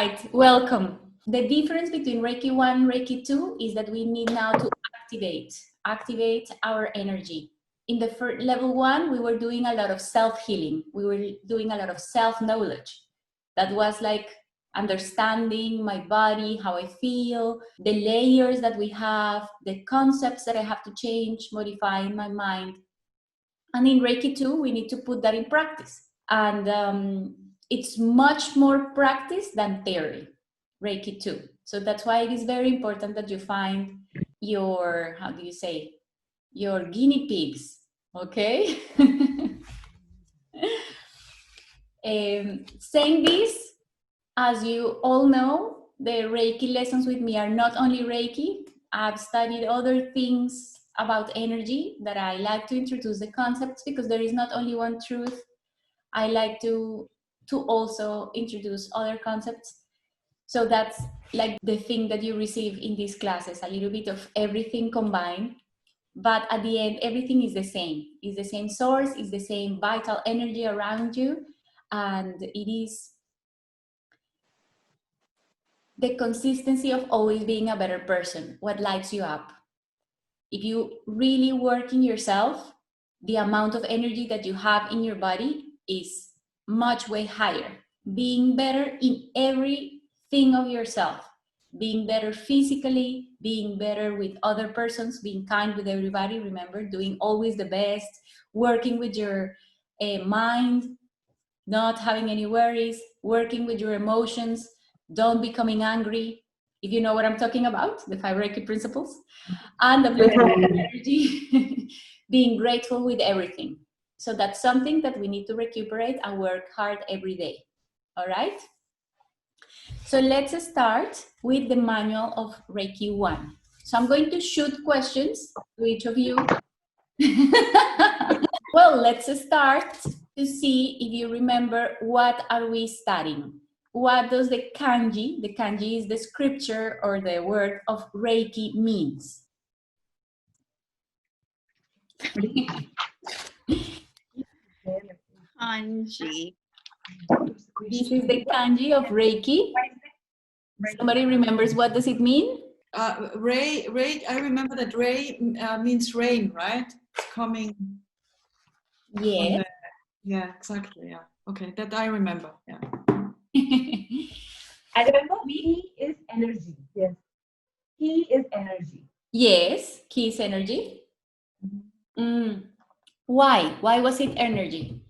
right, welcome. The difference between Reiki 1 and Reiki 2 is that we need now to activate our energy. In the first level 1, we were doing a lot of self-healing. We were doing a lot of self-knowledge. That was like understanding my body, how I feel, the layers that we have, the concepts that I have to change, modify in my mind. And in Reiki 2, we need to put that in practice. And it's much more practice than theory, Reiki 2. So that's why it is very important that you find your, how do you say, your guinea pigs, okay? Saying this, as you all know, the Reiki lessons with me are not only Reiki. I've studied other things about energy that I like to introduce the concepts, because there is not only one truth. I like to also introduce other concepts. So that's like the thing that you receive in these classes, a little bit of everything combined. But at the end, everything is the same. It's the same source, it's the same vital energy around you. And it is the consistency of always being a better person, what lights you up. If you really work in yourself, the amount of energy that you have in your body is much way higher. Being better in everything of yourself, being better physically, being better with other persons, being kind with everybody, remember, doing always the best, working with your mind, not having any worries, working with your emotions, don't becoming angry, if you know what I'm talking about, the 5 Reiki principles, and uplifting energy, being grateful with everything. So that's something that we need to recuperate and work hard every day. All right? So let's start with the manual of Reiki 1. So I'm going to shoot questions to each of you. Well, let's start to see if you remember what are we studying. What does the kanji is the scripture or the word of Reiki, means? Kanji. This is the kanji of Reiki. Somebody remembers what does it mean? Ray, I remember that Ray means rain, right? It's coming. Yeah. Yeah, exactly. Yeah. Okay, that I remember. Yeah. I remember he is energy. Yes. He is energy. Yes, ki is energy. Why? Why was it energy?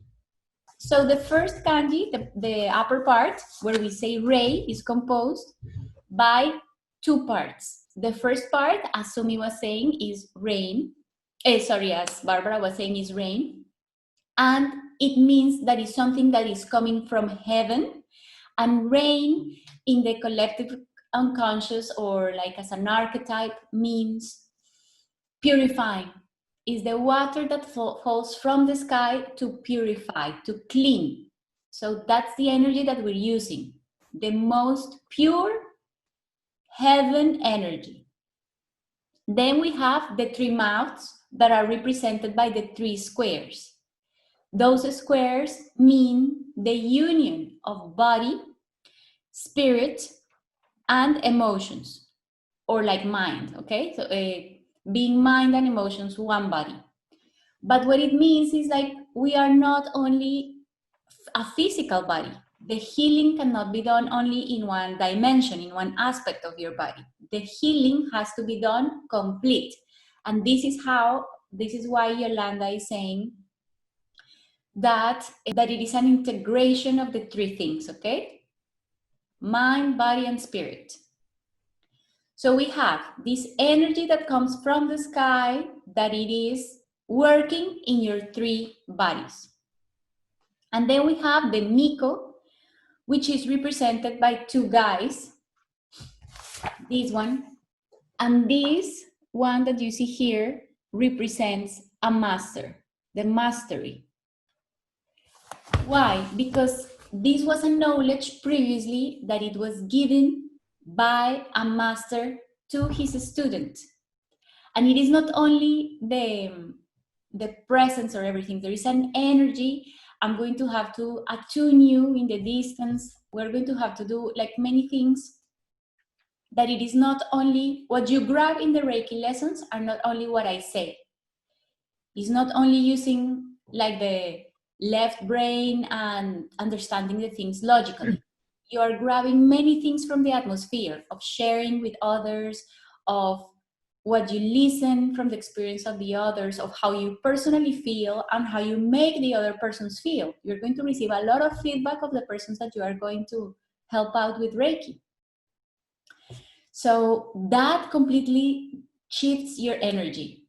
So the first kanji, the upper part, where we say Rei, is composed by 2 parts. The first part, as Sumi was saying, is rain. As Barbara was saying, is rain. And it means that it's something that is coming from heaven. And rain in the collective unconscious, or like as an archetype, means purifying. Is the water that falls from the sky to purify, to clean. So that's the energy that we're using. The most pure heaven energy. Then we have the 3 mouths that are represented by the 3 squares. Those squares mean the union of body, spirit, and emotions, or like mind, okay? So being mind and emotions, one body. But what it means is like we are not only a physical body. The healing cannot be done only in one dimension, in one aspect of your body. The healing has to be done complete. And this is why Yolanda is saying that it is an integration of the 3 things, okay? Mind, body, and spirit. So we have this energy that comes from the sky, that it is working in your 3 bodies. And then we have the Miko, which is represented by 2 guys. This one. And this one that you see here represents a master, the mastery. Why? Because this was a knowledge previously that it was given by a master to his student. And it is not only the presence or everything, there is an energy I'm going to have to attune you in the distance. We're going to have to do like many things, that it is not only what you grab in the Reiki lessons are not only what I say. It's not only using like the left brain and understanding the things logically. You are grabbing many things from the atmosphere of sharing with others, of what you listen from the experience of the others, of how you personally feel and how you make the other persons feel. You're going to receive a lot of feedback of the persons that you are going to help out with Reiki. So that completely shifts your energy.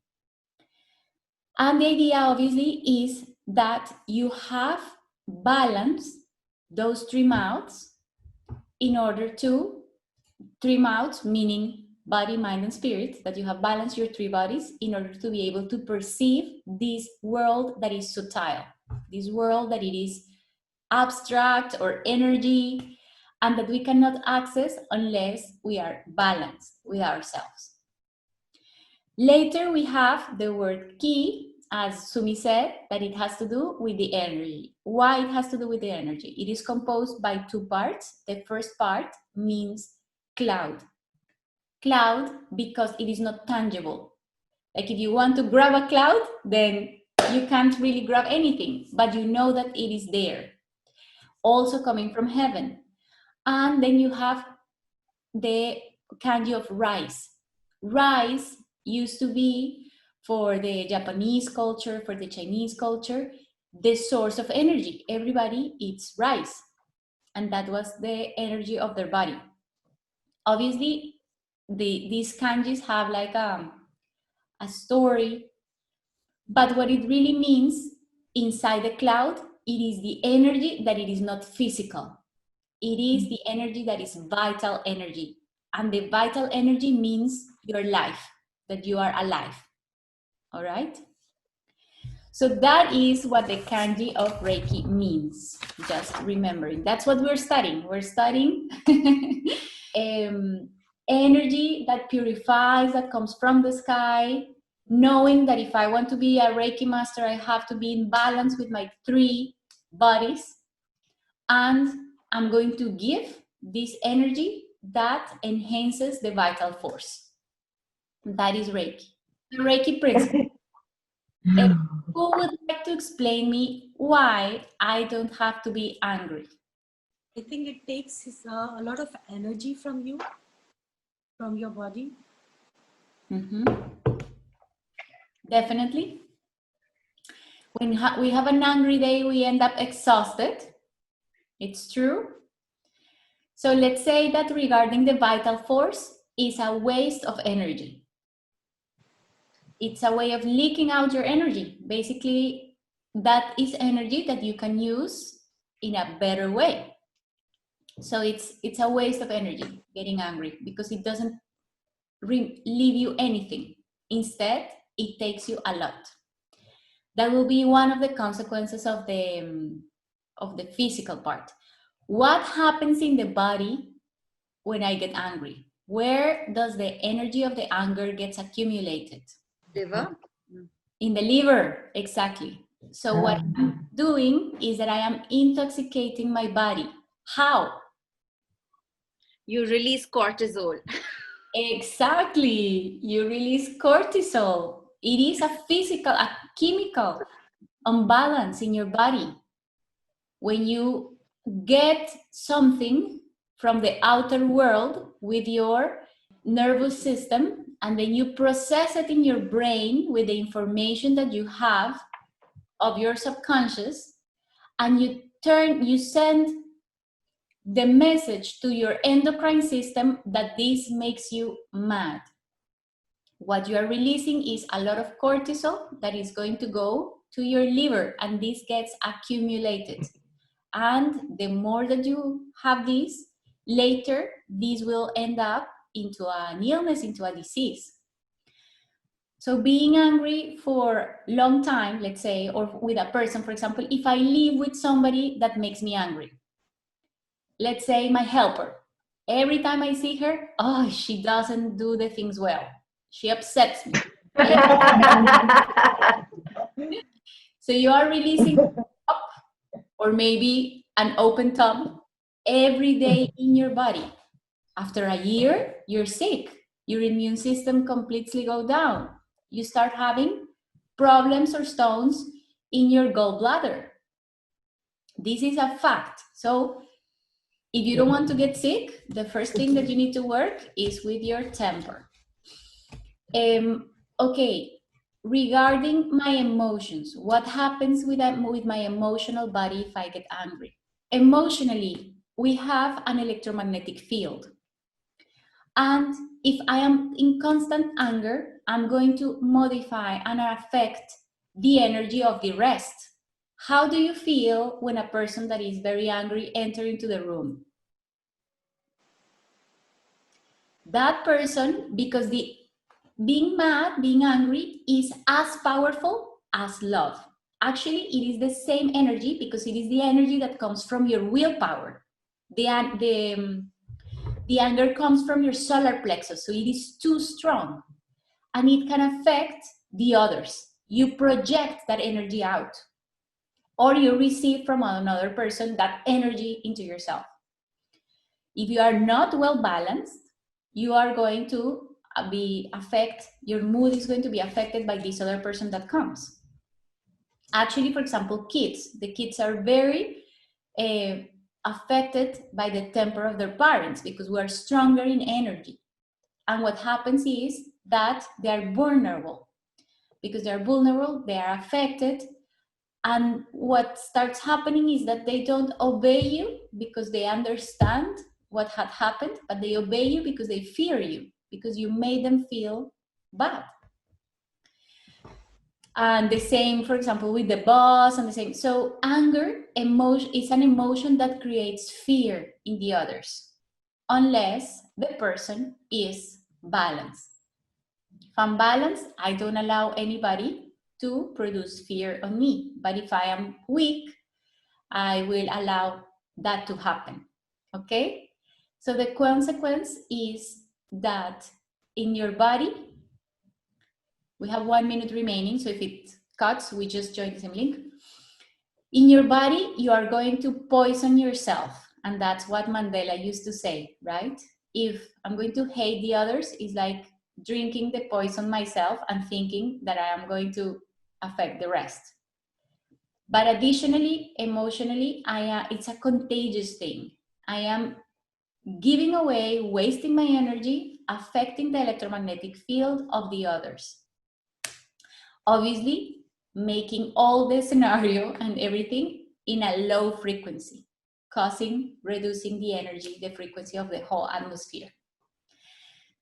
And the idea obviously is that you have balanced those three mouths in order to, three mouths meaning body, mind, and spirit, that you have balanced your three bodies in order to be able to perceive this world that is subtle, this world that it is abstract or energy, and that we cannot access unless we are balanced with ourselves. Later, we have the word ki, as Sumi said, that it has to do with the energy. Why it has to do with the energy? It is composed by two parts. The first part means cloud. Cloud because it is not tangible. Like if you want to grab a cloud, then you can't really grab anything, but you know that it is there. Also coming from heaven. And then you have the kanji of rice. Rice used to be, for the Japanese culture, for the Chinese culture, the source of energy. Everybody eats rice, and that was the energy of their body. Obviously, these kanjis have like a story, but what it really means inside the cloud, it is the energy that it is not physical. It is the energy that is vital energy. And the vital energy means your life, that you are alive. All right? So that is what the kanji of Reiki means. Just remembering. That's what we're studying. We're studying energy that purifies, that comes from the sky, knowing that if I want to be a Reiki master, I have to be in balance with my three bodies. And I'm going to give this energy that enhances the vital force. That is Reiki. The Reiki principle. Who would like to explain me why I don't have to be angry? I think it takes a lot of energy from you, from your body. Mm-hmm. Definitely. When we have an angry day, we end up exhausted. It's true. So let's say that regarding the vital force is a waste of energy. It's a way of leaking out your energy. Basically, that is energy that you can use in a better way. So it's a waste of energy, getting angry, because it doesn't leave you anything. Instead, it takes you a lot. That will be one of the consequences of the physical part. What happens in the body when I get angry? Where does the energy of the anger gets accumulated? Liver. In the liver, exactly. So what I'm doing is that I am intoxicating my body. How? You release cortisol. Exactly. You release cortisol. It is a physical, a chemical imbalance in your body. When you get something from the outer world with your nervous system, and then you process it in your brain with the information that you have of your subconscious, and you send the message to your endocrine system that this makes you mad. What you are releasing is a lot of cortisol that is going to go to your liver, and this gets accumulated. And the more that you have this, later this will end up into an illness, into a disease. So being angry for a long time, let's say, or with a person, for example, if I live with somebody that makes me angry, let's say my helper, every time I see her, oh, she doesn't do the things well. She upsets me. So you are releasing up or maybe an open tub every day in your body. After a year, you're sick. Your immune system completely go down. You start having problems or stones in your gallbladder. This is a fact. So if you don't want to get sick, the first thing that you need to work is with your temper. Okay, regarding my emotions, what happens with my emotional body if I get angry? Emotionally, we have an electromagnetic field. And if I am in constant anger, I'm going to modify and affect the energy of the rest. How do you feel when a person that is very angry enters into the room? That person, because being mad, being angry is as powerful as love. Actually, it is the same energy because it is the energy that comes from your willpower. The anger comes from your solar plexus, so it is too strong and it can affect the others. You project that energy out, or you receive from another person that energy into yourself. If you are not well balanced, you are going to your mood is going to be affected by this other person that comes. Actually, for example, the kids are very affected by the temper of their parents because we are stronger in energy. And what happens is that they are vulnerable. Because they are vulnerable, they are affected. And what starts happening is that they don't obey you because they understand what had happened, but they obey you because they fear you, because you made them feel bad. And the same, for example, with the boss and the same. So anger is an emotion that creates fear in the others, unless the person is balanced. If I'm balanced, I don't allow anybody to produce fear on me. But if I am weak, I will allow that to happen. Okay? So the consequence is that in your body, we have 1 minute remaining, so if it cuts, we just join the same link. In your body, you are going to poison yourself. And that's what Mandela used to say, right? If I'm going to hate the others, it's like drinking the poison myself and thinking that I am going to affect the rest. But additionally, emotionally, it's a contagious thing. I am giving away, wasting my energy, affecting the electromagnetic field of the others. Obviously, making all the scenario and everything in a low frequency, reducing the energy, the frequency of the whole atmosphere.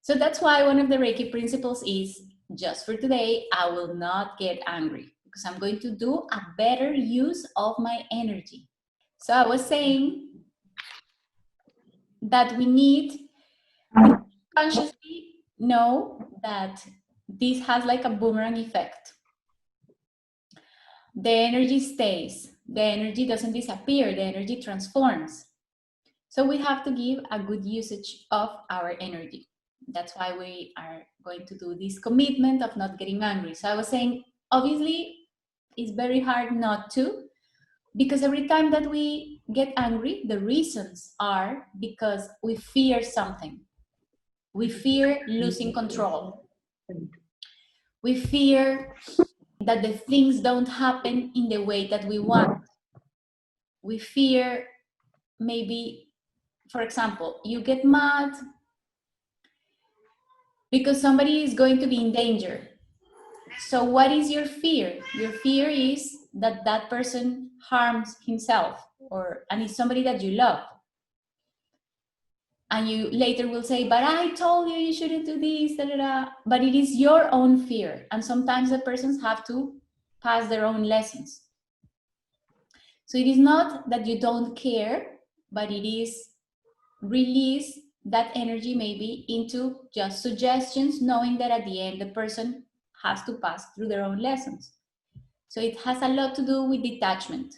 So that's why one of the Reiki principles is, just for today, I will not get angry because I'm going to do a better use of my energy. So I was saying that we need to consciously know that this has like a boomerang effect. The energy stays, the energy doesn't disappear, the energy transforms. So we have to give a good usage of our energy. That's why we are going to do this commitment of not getting angry. So I was saying, obviously, it's very hard not to, because every time that we get angry, the reasons are because we fear something. We fear losing control. We fear that the things don't happen in the way that we want. We fear maybe, for example, you get mad because somebody is going to be in danger. So what is your fear? Your fear is that that person harms himself and it's somebody that you love. And you later will say, but I told you shouldn't do this, da, da, da. But it is your own fear. And sometimes the persons have to pass their own lessons. So it is not that you don't care, but it is release that energy maybe into just suggestions, knowing that at the end the person has to pass through their own lessons. So it has a lot to do with detachment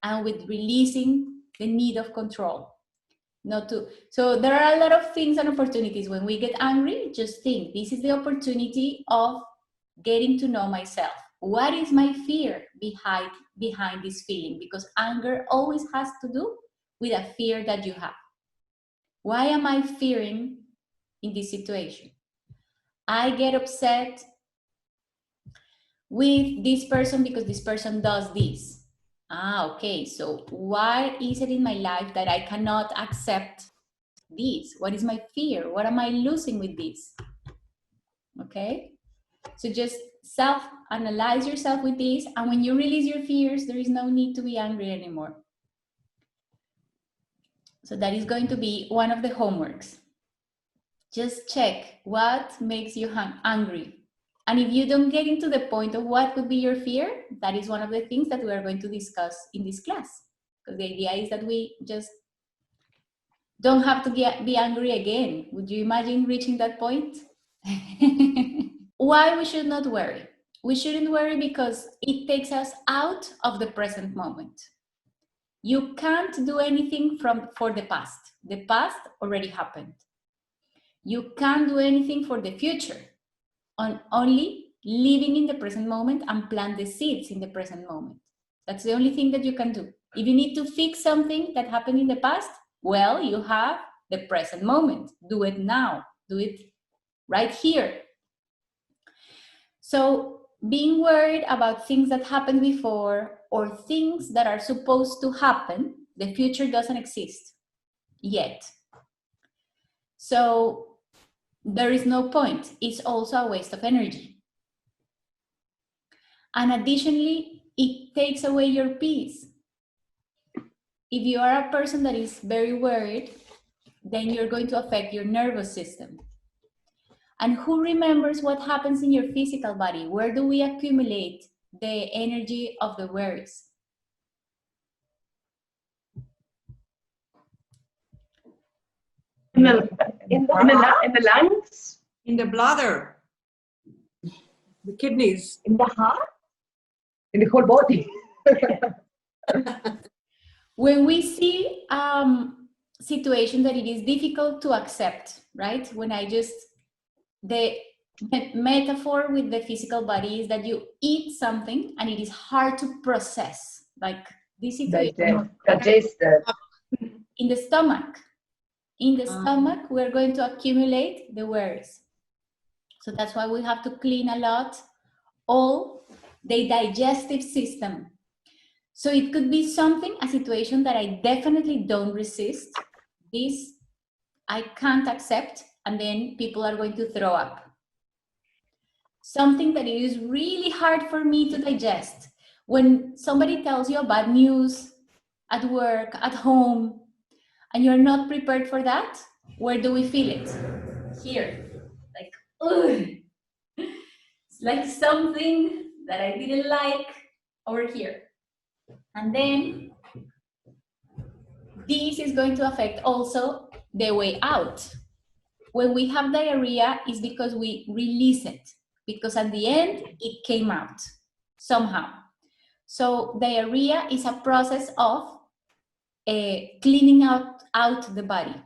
and with releasing the need of control. So there are a lot of things and opportunities. When we get angry, just think, this is the opportunity of getting to know myself. what is my fear behind this feeling? Because anger always has to do with a fear that you have. Why am I fearing in this situation? I get upset with this person because this person does this. Okay, so why is it in my life that I cannot accept this? What is my fear? What am I losing with this? Okay, so just self-analyze yourself with this, and when you release your fears, there is no need to be angry anymore. So that is going to be one of the homeworks. Just check what makes you angry. And if you don't get into the point of what could be your fear, that is one of the things that we are going to discuss in this class. Because the idea is that we just don't have to be angry again. Would you imagine reaching that point? Why we should not worry? We shouldn't worry because it takes us out of the present moment. You can't do anything for the past. The past already happened. You can't do anything for the future. Only living in the present moment and plant the seeds in the present moment. That's the only thing that you can do. If you need to fix something that happened in the past, well, you have the present moment. Do it now. Do it right here. So being worried about things that happened before or things that are supposed to happen, the future doesn't exist yet. So there is no point. It's also a waste of energy. And additionally, it takes away your peace. If you are a person that is very worried, then you're going to affect your nervous system. And who remembers what happens in your physical body? Where do we accumulate the energy of the worries? In the lungs, In the bladder. The kidneys. in the heart, in the whole body. When we see situation that it is difficult to accept, right? When the metaphor with the physical body is that you eat something and it is hard to process, like this situation Digested. in the stomach. In the stomach, we're going to accumulate the worries. So that's why we have to clean a lot all the digestive system. So it could be something, a situation that I definitely don't resist. This I can't accept, and then people are going to throw up. Something that it is really hard for me to digest. When somebody tells you bad news at work, at home, and you're not prepared for that, where do we feel it? Here. Like, ugh. It's like something that I didn't like over here. And then this is going to affect also the way out. When we have diarrhea, it's because we release it, because at the end, it came out somehow. So diarrhea is a process of cleaning out the body.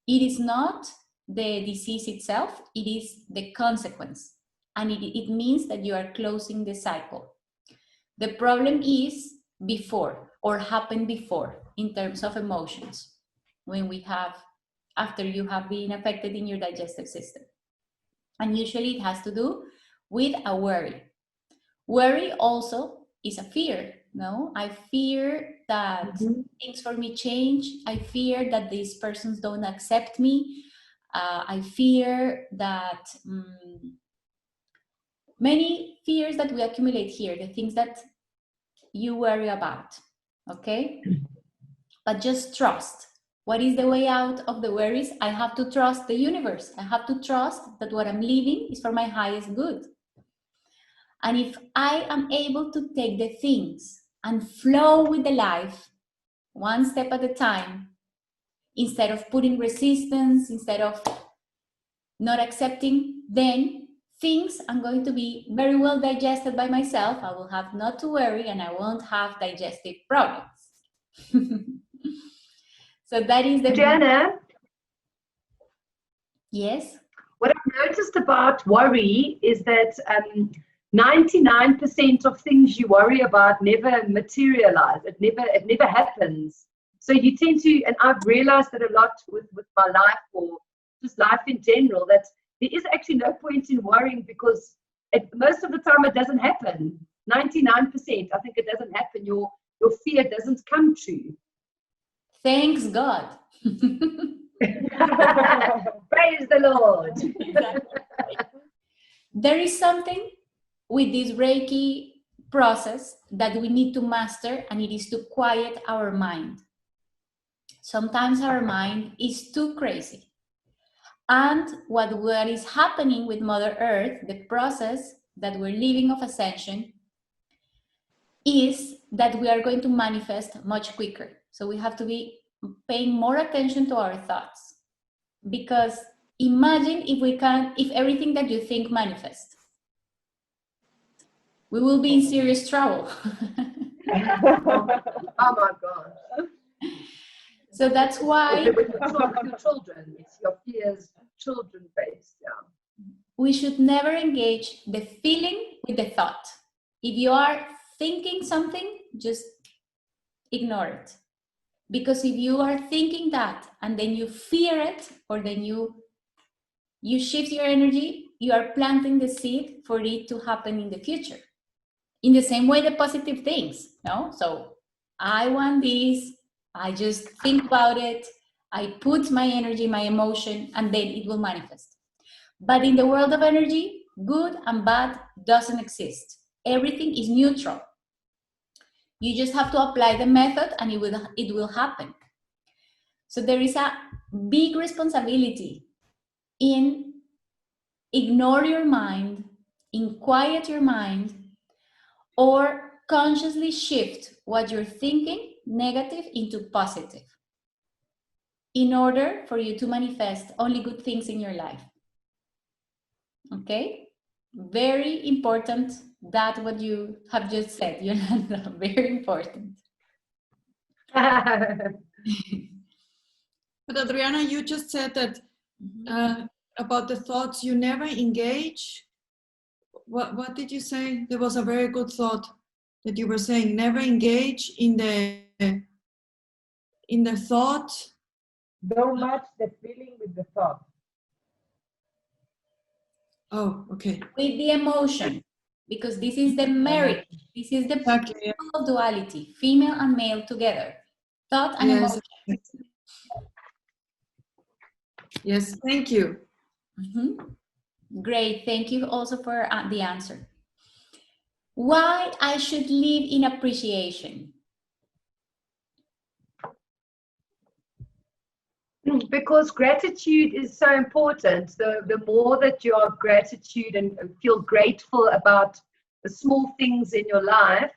It is not the disease itself, it is the consequence. And it means that you are closing the cycle. The problem is before, or happened before, in terms of emotions, after you have been affected in your digestive system. And usually it has to do with a worry. Worry also is a fear, no? I fear that things for me change. I fear that these persons don't accept me. I fear that many fears that we accumulate here, the things that you worry about, okay? But just trust. What is the way out of the worries? I have to trust the universe. I have to trust that what I'm living is for my highest good. And if I am able to take the things and flow with the life, one step at a time, instead of putting resistance, instead of not accepting, then things are going to be very well digested by myself. I will have not to worry and I won't have digestive problems. So that is the... Diana? Yes? What I've noticed about worry is that 99% of things you worry about never materialize. It never happens. So you tend to, and I've realized that a lot with my life, or just life in general, that there is actually no point in worrying, because most of the time it doesn't happen. 99%, I think it doesn't happen. Your fear doesn't come true. Thanks God. Praise the Lord. There is something with this Reiki process that we need to master, and it is to quiet our mind. Sometimes our mind is too crazy. And what is happening with Mother Earth, the process that we're living of ascension, is that we are going to manifest much quicker. So we have to be paying more attention to our thoughts. Because imagine if everything that you think manifests. We will be in serious trouble. Oh my God. So that's why With your children, it's your fears, children based. Yeah. we should never engage the feeling with the thought. If you are thinking something, just ignore it. Because if you are thinking that and then you fear it, or then you shift your energy, you are planting the seed for it to happen in the future. In the same way, the positive things, no? So I want this, I just think about it, I put my energy, my emotion, and then it will manifest. But in the world of energy, good and bad doesn't exist. Everything is neutral. You just have to apply the method and it will happen. So there is a big responsibility in ignore your mind, in quiet your mind, or consciously shift what you're thinking negative into positive in order for you to manifest only good things in your life. Okay? Very important, that what you have just said, Yolanda, very important. But Adriana, you just said that about the thoughts you never engage. What did you say? There was a very good thought that you were saying. Never engage in the thought. Don't match the feeling with the thought. Oh, okay. With the emotion, because this is the merit. This is the Exactly. principle of duality, female and male together. Thought and emotion. Yes, thank you. Great, thank you also for the answer. Why I should live in appreciation? Because gratitude is so important. The more that you are gratitude and feel grateful about the small things in your life,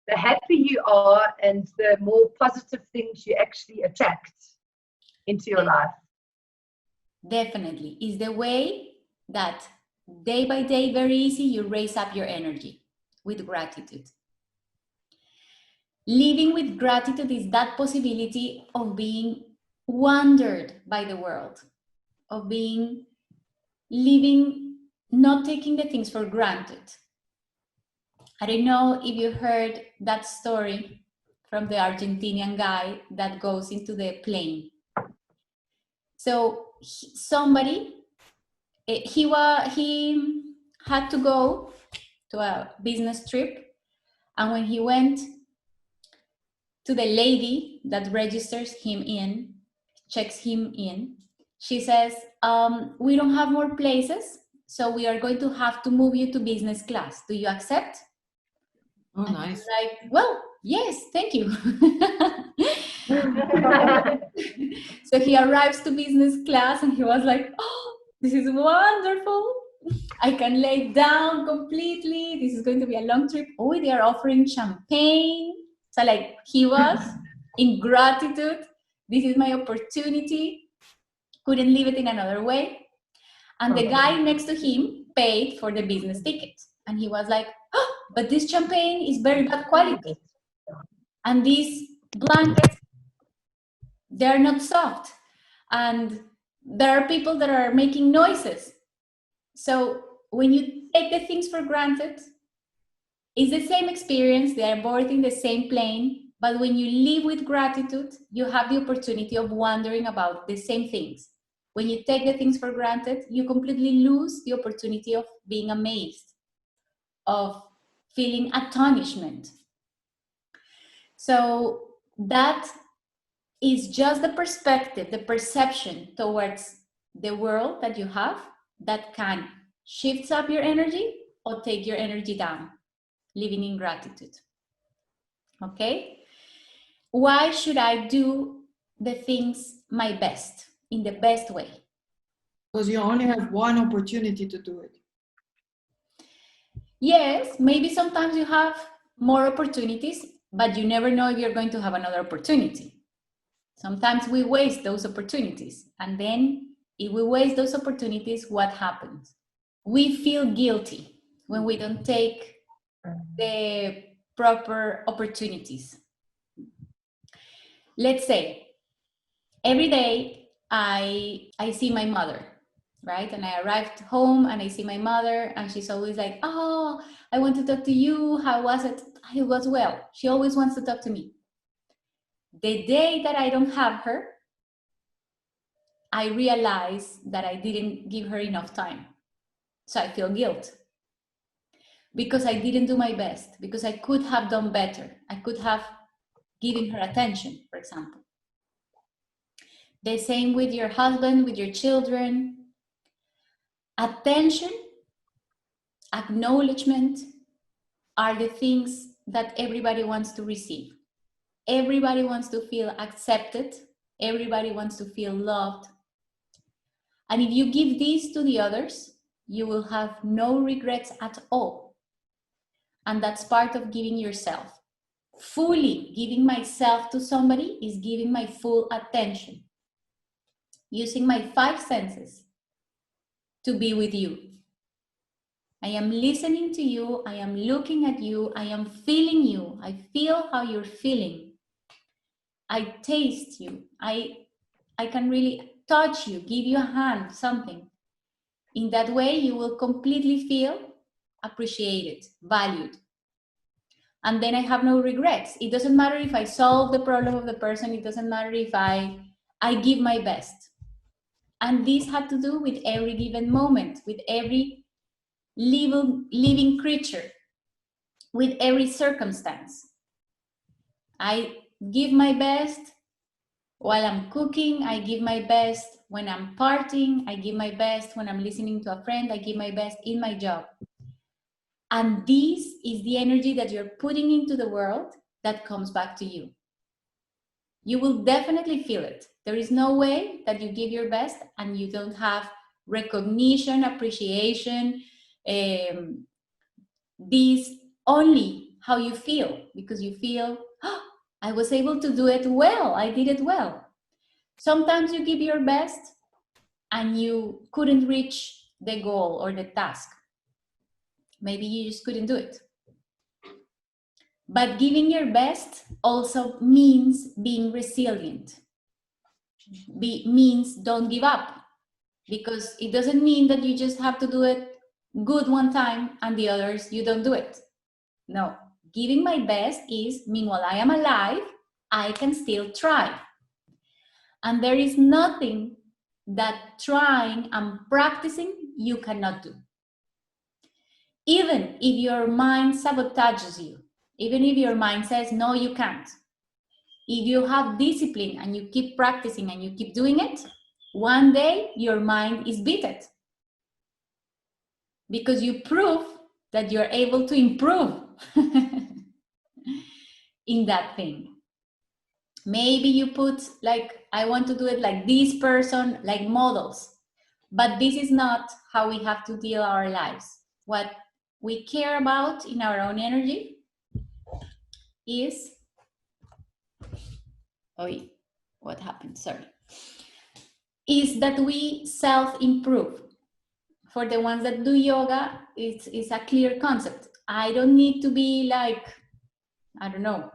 the happier you are and the more positive things you actually attract into your life. Definitely. Is the way that day by day, very easy, you raise up your energy with gratitude. Living with gratitude is that possibility of being wondered by the world, of living, not taking the things for granted. I don't know if you heard that story from the Argentinian guy that goes into the plane. So he had to go to a business trip, and when he went to the lady that registers him in, checks him in, she says, we don't have more places, so we are going to have to move you to business class. Do you accept? Oh, and nice. he's like, well, yes, thank you. So he arrives to business class and he was like, oh, this is wonderful. I can lay down completely. This is going to be a long trip. Oh, they are offering champagne. So like he was in gratitude. This is my opportunity. Couldn't leave it in another way. And the guy next to him paid for the business ticket. And he was like, oh, but this champagne is very bad quality. And these blankets, they're not soft. And there are people that are making noises. So when you take the things for granted, It's the same experience, they are both in the same plane, but when you live with gratitude, you have the opportunity of wondering about the same things. When you take the things for granted, you completely lose the opportunity of being amazed, of feeling astonishment. So that is just the perspective, the perception towards the world that you have that can shift up your energy or take your energy down, living in gratitude. Okay? Why should I do the things my best, in the best way? Because you only have one opportunity to do it. Yes, maybe sometimes you have more opportunities, but you never know if you're going to have another opportunity. Sometimes we waste those opportunities. And then if we waste those opportunities, what happens? We feel guilty when we don't take the proper opportunities. Let's say every day I see my mother, right? And I arrived home and I see my mother and she's always like, oh, I want to talk to you. How was it? It was well. She always wants to talk to me. The day that I don't have her, I realize that I didn't give her enough time. So I feel guilt because I didn't do my best, because I could have done better. I could have given her attention, for example. The same with your husband, with your children. Attention, acknowledgement are the things that everybody wants to receive. Everybody wants to feel accepted. Everybody wants to feel loved. And if you give these to the others, you will have no regrets at all. And that's part of giving yourself. Fully giving myself to somebody is giving my full attention. Using my 5 senses to be with you. I am listening to you. I am looking at you. I am feeling you. I feel how you're feeling. I taste you. I can really touch you, give you a hand, something. In that way, you will completely feel appreciated, valued. And then I have no regrets. It doesn't matter if I solve the problem of the person. It doesn't matter if I give my best. And this had to do with every given moment, with every living creature, with every circumstance. I give my best while I'm cooking. I give my best when I'm partying. I give my best when I'm listening to a friend. I give my best in my job. And this is the energy that you're putting into the world that comes back to you. You will definitely feel it. There is no way that you give your best and you don't have recognition, appreciation, this only how you feel, because you feel, oh, I was able to do it well. I did it well. Sometimes you give your best and you couldn't reach the goal or the task. Maybe you just couldn't do it. But giving your best also means being resilient. Means don't give up. Because it doesn't mean that you just have to do it good one time and the others you don't do it. No. Giving my best is, meanwhile I am alive, I can still try. And there is nothing that trying and practicing you cannot do. Even if your mind sabotages you, even if your mind says, no, you can't. If you have discipline and you keep practicing and you keep doing it, one day your mind is beaten. Because you prove that you're able to improve in that thing. Maybe you put like, I want to do it like this person, like models. But this is not how we have to deal our lives. What we care about in our own energy is, what happened? Sorry. Is that we self-improve. For the ones that do yoga, it's a clear concept. I don't need to be like, I don't know,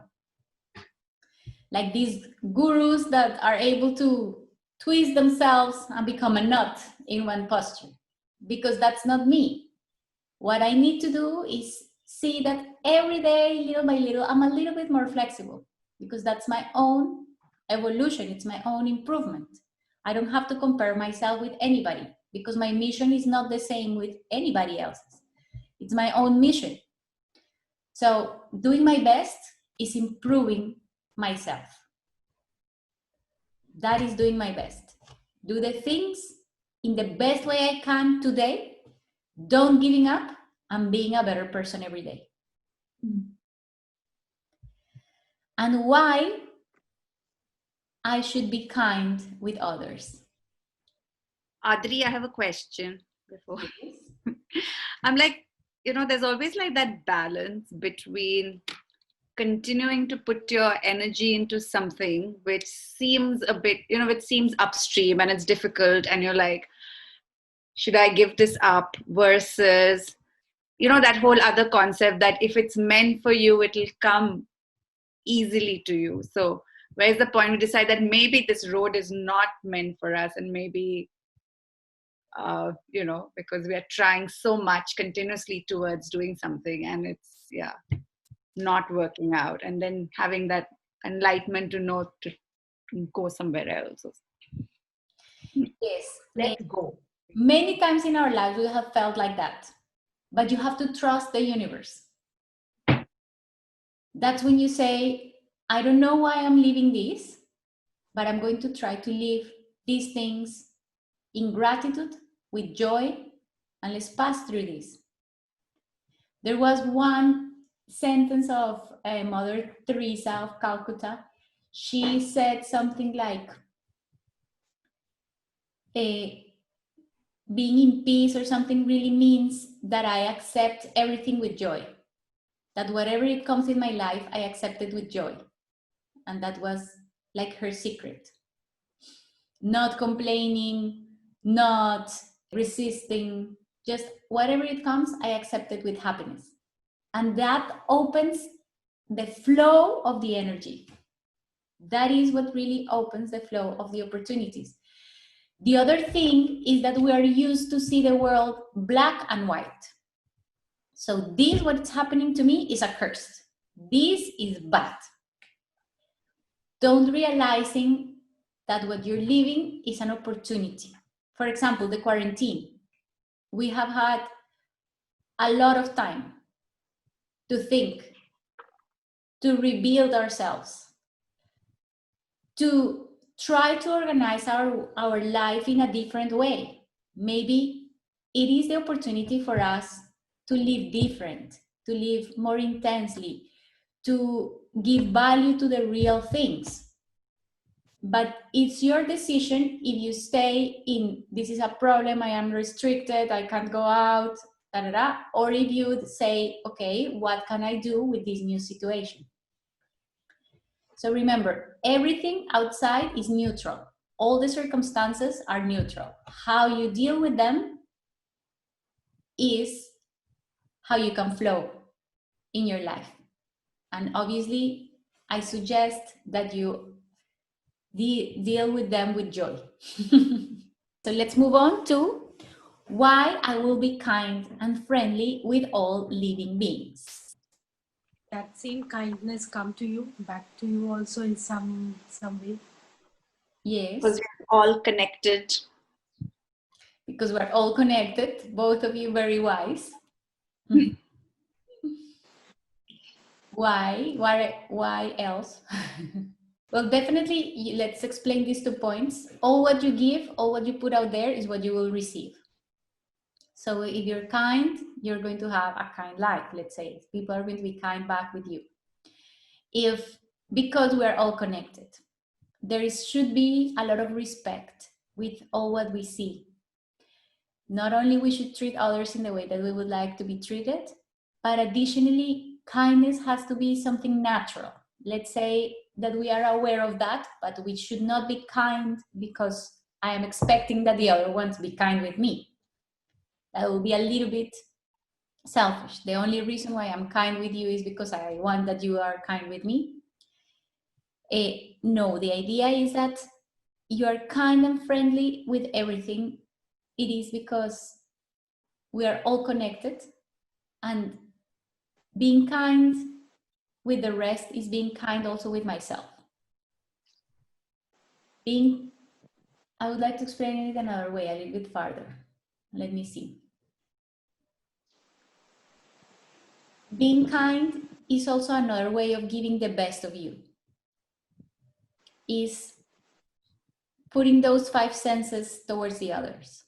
like these gurus that are able to twist themselves and become a knot in one posture, because that's not me. What I need to do is see that every day, little by little, I'm a little bit more flexible, because that's my own evolution. It's my own improvement. I don't have to compare myself with anybody, because my mission is not the same with anybody else's. It's my own mission. So doing my best is improving myself. That is doing my best. Do the things in the best way I can today. Don't giving up, and being a better person every day. And why I should be kind with others. Adri, I have a question before. I'm like, there's always like that balance between continuing to put your energy into something which seems a bit, which seems upstream and it's difficult, and you're like, should I give this up, versus, that whole other concept that if it's meant for you, it'll come easily to you. So where's the point we decide that maybe this road is not meant for us, and maybe because we are trying so much continuously towards doing something, and it's not working out, and then having that enlightenment to know to go somewhere else. Yes, Let go. many times in our lives we have felt like that, but you have to trust the universe. That's when you say, I don't know why I'm living this, but I'm going to try to live these things in gratitude, with joy, and let's pass through this. There was one sentence of Mother Teresa of Calcutta. She said something like, being in peace or something really means that I accept everything with joy. That whatever it comes in my life, I accept it with joy. And that was like her secret. Not complaining, not resisting, just whatever it comes, I accept it with happiness. And that opens the flow of the energy. That is what really opens the flow of the opportunities. The other thing is that we are used to see the world black and white. So this, what's happening to me, is a curse. This is bad. Don't realizing that what you're living is an opportunity. For example, the quarantine. We have had a lot of time to think, to rebuild ourselves, to try to organize our life in a different way. Maybe it is the opportunity for us to live different, to live more intensely, to give value to the real things. But it's your decision if you stay in, this is a problem, I am restricted, I can't go out, or if you say, okay, what can I do with this new situation? So remember, everything outside is neutral. All the circumstances are neutral. How you deal with them is how you can flow in your life. And obviously, I suggest that you deal with them with joy. So let's move on to why I will be kind and friendly with all living beings. That same kindness come to you, back to you also in some way. Yes. Because we're all connected. Because we're all connected, both of you very wise. Why else? Well, definitely, let's explain these 2 points. All what you give, all what you put out there is what you will receive. So if you're kind, you're going to have a kind life, let's say. People are going to be kind back with you. Because we're all connected, should be a lot of respect with all what we see. Not only we should treat others in the way that we would like to be treated, but additionally, kindness has to be something natural. Let's say that we are aware of that, but we should not be kind because I am expecting that the other one to be kind with me. That will be a little bit selfish. The only reason why I'm kind with you is because I want that you are kind with me. No, the idea is that you are kind and friendly with everything. It is because we are all connected, and Being kind with the rest is being kind also with myself. I would like to explain it another way, a little bit farther. Let me see. Being kind is also another way of giving the best of you. Is putting those 5 senses towards the others.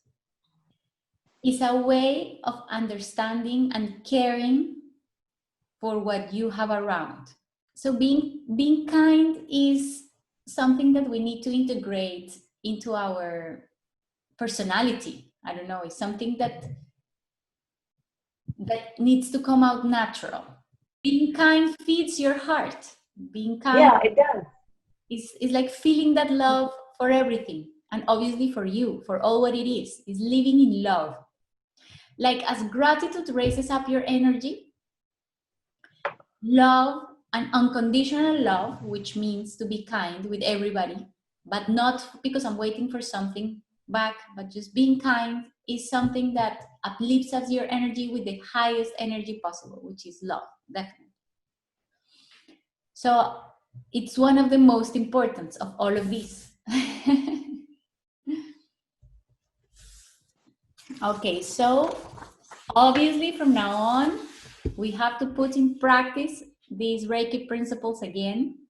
Is a way of understanding and caring for what you have around. So being kind is something that we need to integrate into our personality. I don't know, it's something that needs to come out natural. Being kind feeds your heart. Being kind, yeah, it does. is like feeling that love for everything, and obviously for you, for all what it is living in love. Like as gratitude raises up your energy, love and unconditional love, which means to be kind with everybody, but not because I'm waiting for something back, but just being kind is something that uplifts us your energy with the highest energy possible, which is love, definitely. So it's one of the most important of all of these. Okay, so obviously from now on, we have to put in practice these Reiki principles again.